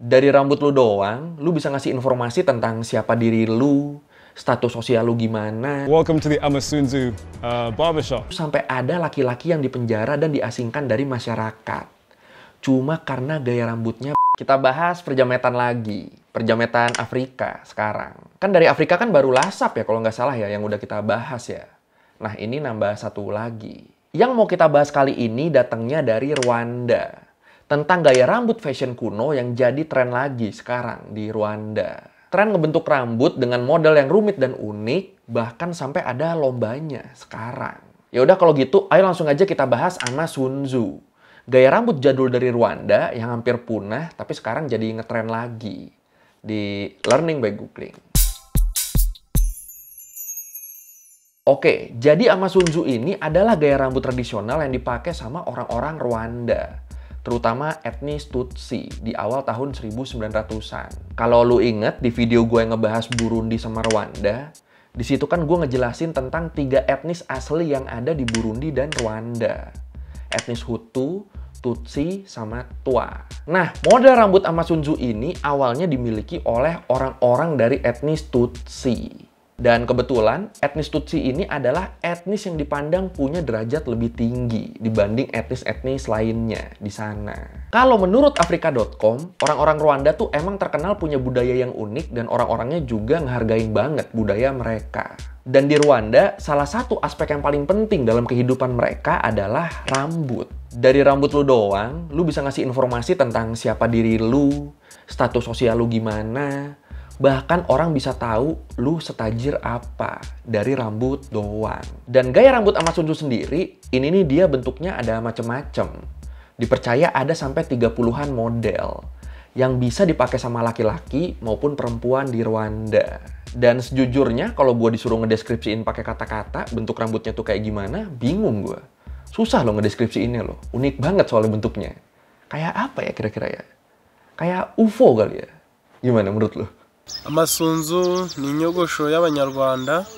Dari rambut lu doang, lu bisa ngasih informasi tentang siapa diri lu, status sosial lu gimana. Welcome to the Amasunzu barbershop. Sampai ada laki-laki yang dipenjara dan diasingkan dari masyarakat. Cuma karena gaya rambutnya. Kita bahas perjametan lagi. Perjametan Afrika sekarang. Kan dari Afrika kan baru lasap ya kalau nggak salah ya yang udah kita bahas ya. Nah ini nambah satu lagi. Yang mau kita bahas kali ini datangnya dari Rwanda. Tentang gaya rambut fashion kuno yang jadi tren lagi sekarang di Rwanda. Tren ngebentuk rambut dengan model yang rumit dan unik, bahkan sampai ada lombanya sekarang. Ya udah kalau gitu, ayo langsung aja kita bahas Amasunzu. Gaya rambut jadul dari Rwanda yang hampir punah, tapi sekarang jadi ngetren lagi di Learning by Googling. Oke, jadi Amasunzu ini adalah gaya rambut tradisional yang dipakai sama orang-orang Rwanda. Terutama etnis Tutsi di awal tahun 1900-an. Kalau lu inget di video gue yang ngebahas Burundi sama Rwanda, di situ kan gue ngejelasin tentang 3 etnis asli yang ada di Burundi dan Rwanda. Etnis Hutu, Tutsi, sama Twa. Nah, model rambut Amasunzu ini awalnya dimiliki oleh orang-orang dari etnis Tutsi. Dan kebetulan, etnis Tutsi ini adalah etnis yang dipandang punya derajat lebih tinggi dibanding etnis-etnis lainnya di sana. Kalau menurut Afrika.com, orang-orang Rwanda tuh emang terkenal punya budaya yang unik dan orang-orangnya juga ngehargain banget budaya mereka. Dan di Rwanda, salah satu aspek yang paling penting dalam kehidupan mereka adalah rambut. Dari rambut lu doang, lu bisa ngasih informasi tentang siapa diri lu, status sosial lu gimana. Bahkan orang bisa tahu lu setajir apa dari rambut doang. Dan gaya rambut Amasunzu sendiri, ini nih dia bentuknya ada macem-macem. Dipercaya ada sampai 30-an model yang bisa dipakai sama laki-laki maupun perempuan di Rwanda. Dan sejujurnya kalau gue disuruh ngedeskripsiin pakai kata-kata bentuk rambutnya tuh kayak gimana, bingung gue. Susah loh ngedeskripsiinnya loh. Unik banget soalnya bentuknya. Kayak apa ya kira-kira ya? Kayak UFO kali ya? Gimana menurut lo? Amasunzu ni inyogosho y'Abanyarwanda.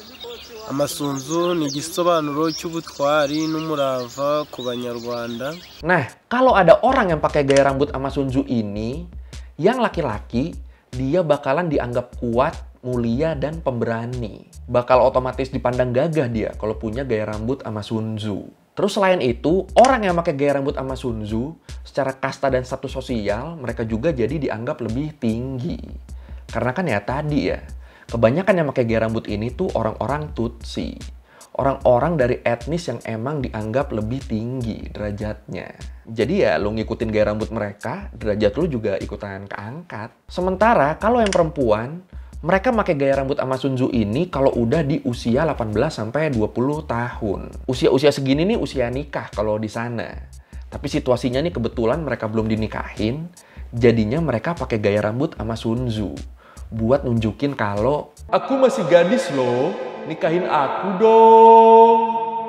Amasunzu ni igisobanuro cy'ubutwari n'umurava ku Banyarwanda. Nah, kalau ada orang yang pakai gaya rambut Amasunzu ini, yang laki-laki, dia bakalan dianggap kuat, mulia, dan pemberani. Bakal otomatis dipandang gagah dia kalau punya gaya rambut Amasunzu. Terus selain itu, orang yang pakai gaya rambut Amasunzu, secara kasta dan status sosial, mereka juga jadi dianggap lebih tinggi. Karena kan ya tadi ya, kebanyakan yang pakai gaya rambut ini tuh orang-orang Tutsi. Orang-orang dari etnis yang emang dianggap lebih tinggi derajatnya. Jadi ya lu ngikutin gaya rambut mereka, derajat lu juga ikutan keangkat. Sementara kalau yang perempuan, mereka pakai gaya rambut Amasunzu ini kalau udah di usia 18-20 tahun. Usia-usia segini nih usia nikah kalau di sana. Tapi situasinya nih kebetulan mereka belum dinikahin, jadinya mereka pakai gaya rambut Amasunzu. Buat nunjukin kalau aku masih gadis loh, nikahin aku dong.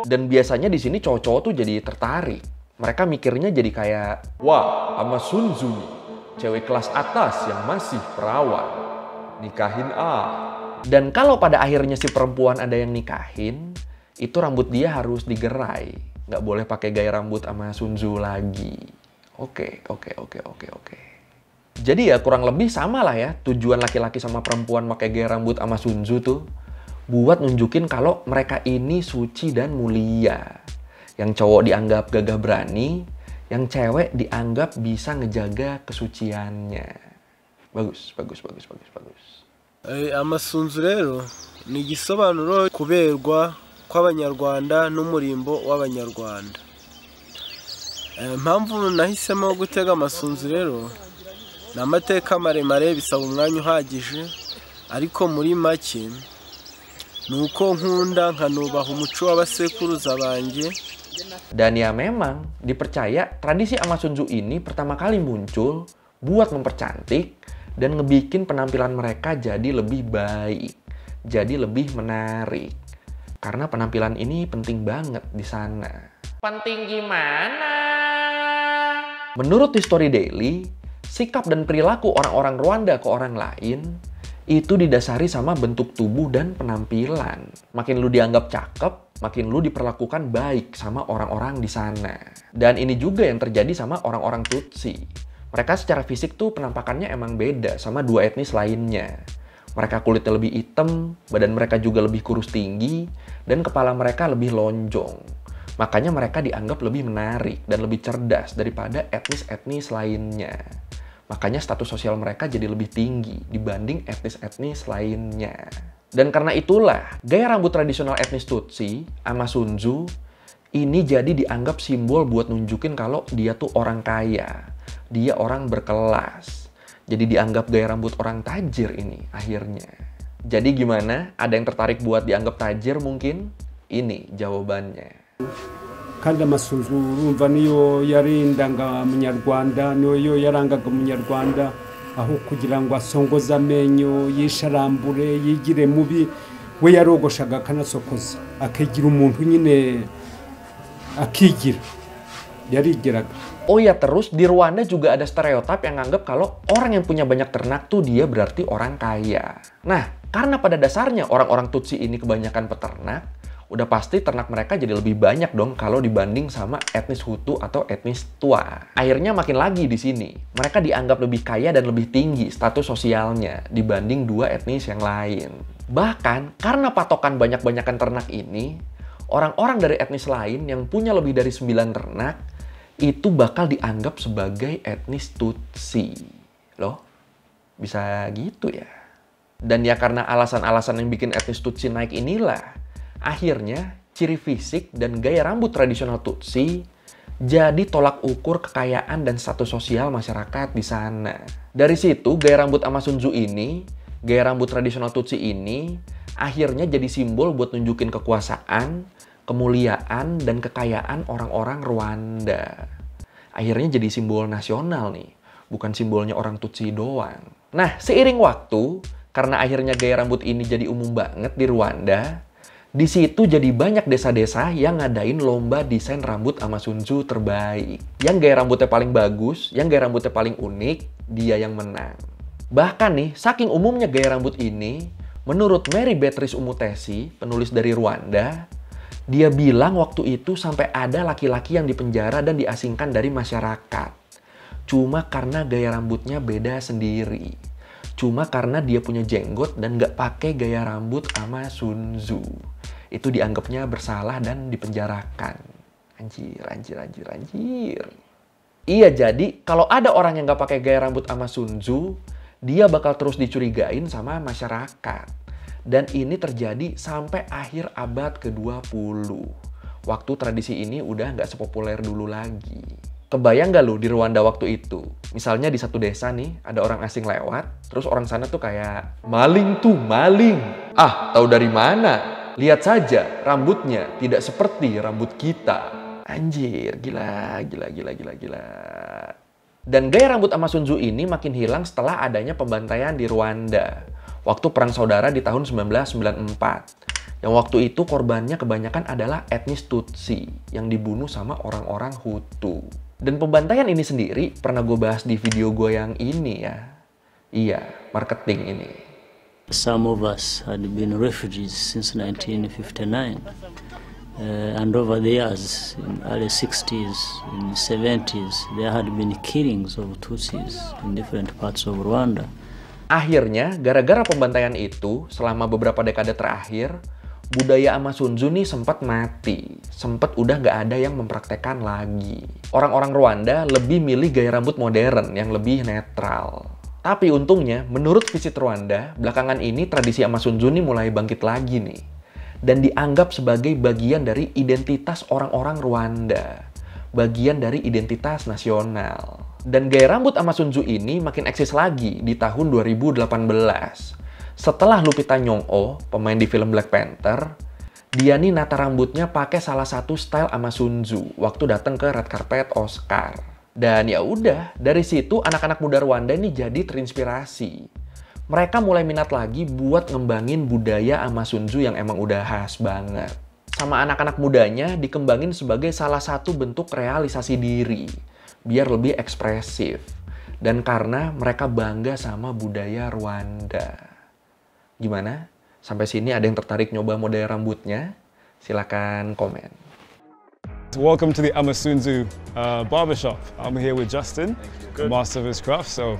Dan biasanya di sini cowok-cowok tuh jadi tertarik. Mereka mikirnya jadi kayak, wah, Amasunzu nih, cewek kelas atas yang masih perawan, nikahin ah. Dan kalau pada akhirnya si perempuan ada yang nikahin, itu rambut dia harus digerai, nggak boleh pakai gaya rambut Amasunzu lagi. Oke. Jadi ya kurang lebih sama lah ya tujuan laki-laki sama perempuan pakai gaya rambut Amasunzu tuh. Buat nunjukin kalau mereka ini suci dan mulia. Yang cowok dianggap gagah berani, yang cewek dianggap bisa ngejaga kesuciannya. Bagus. Amasunzu rero ni igisobanuro kuberwa kw'Abanyarwanda n'umurimbo w'Abanyarwanda. Impamvu nahisemo gutega amasunzu rero, ni amateka maremare bisaba umwanya uhagije, ariko muri make ni uko nkunda nkanubaha umuco w'abasekuruza banjye. Dan ya memang dipercaya tradisi Amasunzu ini pertama kali muncul buat mempercantik dan ngebikin penampilan mereka jadi lebih baik, jadi lebih menarik. Karena penampilan ini penting banget di sana. Penting gimana? Menurut History Daily, sikap dan perilaku orang-orang Rwanda ke orang lain itu didasari sama bentuk tubuh dan penampilan. Makin lu dianggap cakep, makin lu diperlakukan baik sama orang-orang di sana. Dan ini juga yang terjadi sama orang-orang Tutsi. Mereka secara fisik tuh penampakannya emang beda sama dua etnis lainnya. Mereka kulitnya lebih hitam, badan mereka juga lebih kurus tinggi, dan kepala mereka lebih lonjong. Makanya mereka dianggap lebih menarik dan lebih cerdas daripada etnis-etnis lainnya. Makanya status sosial mereka jadi lebih tinggi dibanding etnis-etnis lainnya. Dan karena itulah, gaya rambut tradisional etnis Tutsi, Amasunzu, ini jadi dianggap simbol buat nunjukin kalau dia tuh orang kaya. Dia orang berkelas. Jadi dianggap gaya rambut orang tajir ini akhirnya. Jadi gimana? Ada yang tertarik buat dianggap tajir mungkin? Ini jawabannya. kandi amasunzu urumva niyo yarindaga Munyarwanda, niyo yarangaga Munyarwanda, aho kugira ngo asongoze amenyo, yisharambure, yigire mubi, we yarogoshaga akanasokoza, akigira umuntu nyine akigira, yarigiraga. Oh ya, terus di Rwanda juga ada stereotip yang nganggap kalau orang yang punya banyak ternak tuh dia berarti orang kaya. Nah, karena pada dasarnya orang-orang Tutsi ini kebanyakan peternak, udah pasti ternak mereka jadi lebih banyak dong kalau dibanding sama etnis Hutu atau etnis Twa. Akhirnya makin lagi di sini, mereka dianggap lebih kaya dan lebih tinggi status sosialnya dibanding dua etnis yang lain. Bahkan karena patokan banyak-banyakan ternak ini, orang-orang dari etnis lain yang punya lebih dari 9 ternak itu bakal dianggap sebagai etnis Tutsi. Loh, bisa gitu ya? Dan ya karena alasan-alasan yang bikin etnis Tutsi naik inilah, akhirnya ciri fisik dan gaya rambut tradisional Tutsi jadi tolak ukur kekayaan dan status sosial masyarakat di sana. Dari situ, gaya rambut Amasunzu ini, gaya rambut tradisional Tutsi ini, akhirnya jadi simbol buat nunjukin kekuasaan, kemuliaan, dan kekayaan orang-orang Rwanda. Akhirnya jadi simbol nasional nih, bukan simbolnya orang Tutsi doang. Nah, seiring waktu, karena akhirnya gaya rambut ini jadi umum banget di Rwanda, di situ jadi banyak desa-desa yang ngadain lomba desain rambut Amasunzu terbaik. Yang gaya rambutnya paling bagus, yang gaya rambutnya paling unik, dia yang menang. Bahkan nih, saking umumnya gaya rambut ini, menurut Mary Beatrice Umutesi, penulis dari Rwanda, dia bilang waktu itu sampai ada laki-laki yang dipenjara dan diasingkan dari masyarakat. Cuma karena gaya rambutnya beda sendiri. Cuma karena dia punya jenggot dan nggak pakai gaya rambut Amasunzu. Itu dianggapnya bersalah dan dipenjarakan. Anjir. Iya, jadi kalau ada orang yang nggak pakai gaya rambut Amasunzu, dia bakal terus dicurigain sama masyarakat. Dan ini terjadi sampai akhir abad ke-20. Waktu tradisi ini udah nggak sepopuler dulu lagi. Kebayang nggak lu di Rwanda waktu itu? Misalnya di satu desa nih, ada orang asing lewat, terus orang sana tuh kayak, maling tuh, maling. Ah, tahu dari mana? Lihat saja, rambutnya tidak seperti rambut kita. Anjir, gila. Dan gaya rambut Amasunzu ini makin hilang setelah adanya pembantaian di Rwanda. Waktu Perang Saudara di tahun 1994. Yang waktu itu korbannya kebanyakan adalah etnis Tutsi yang dibunuh sama orang-orang Hutu. Dan pembantaian ini sendiri pernah gue bahas di video gue yang ini ya. Iya, marketing ini. Some of us had been refugees since 1959. And over the years, in early 60s, in 70s, there had been killings of Tutsis in different parts of Rwanda. Akhirnya, gara-gara pembantaian itu, selama beberapa dekade terakhir, budaya Amasunzu nih sempat mati. Sempat udah nggak ada yang mempraktekkan lagi. Orang-orang Rwanda lebih milih gaya rambut modern yang lebih netral. Tapi untungnya, menurut Visit Rwanda, belakangan ini tradisi Amasunzu nih mulai bangkit lagi nih. Dan dianggap sebagai bagian dari identitas orang-orang Rwanda. Bagian dari identitas nasional. Dan gaya rambut Amasunzu ini makin eksis lagi di tahun 2018. Setelah Lupita Nyong'o, pemain di film Black Panther, dia nih nata rambutnya pakai salah satu style Amasunzu waktu datang ke red carpet Oscar. Dan ya udah, dari situ anak-anak muda Rwanda ini jadi terinspirasi. Mereka mulai minat lagi buat ngembangin budaya Amasunzu yang emang udah khas banget. Sama anak-anak mudanya dikembangin sebagai salah satu bentuk realisasi diri, biar lebih ekspresif. Dan karena mereka bangga sama budaya Rwanda. Gimana? Sampai sini ada yang tertarik nyoba model rambutnya? Silakan komen. Welcome to the Amasunzu barbershop. I'm here with Justin, the master of his craft. So,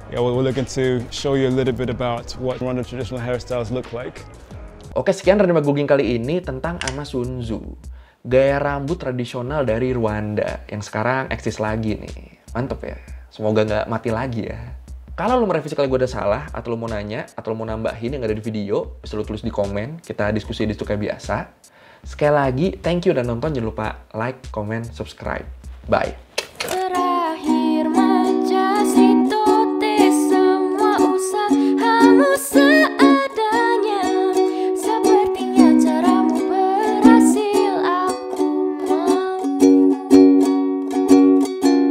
yeah, we're looking to show you a little bit about what Rwanda traditional hairstyles look like. Oke, sekian Random Googling kali ini tentang Amasunzu, gaya rambut tradisional dari Rwanda yang sekarang eksis lagi nih. Mantep ya, semoga nggak mati lagi ya. Kalau lo merevisi kali gue ada salah, atau lo mau nanya, atau lo mau nambahin yang ada di video, bisa lo tulis di komen, kita diskusi di situ kayak biasa. Sekali lagi, thank you udah nonton, jangan lupa like, comment, subscribe. Bye!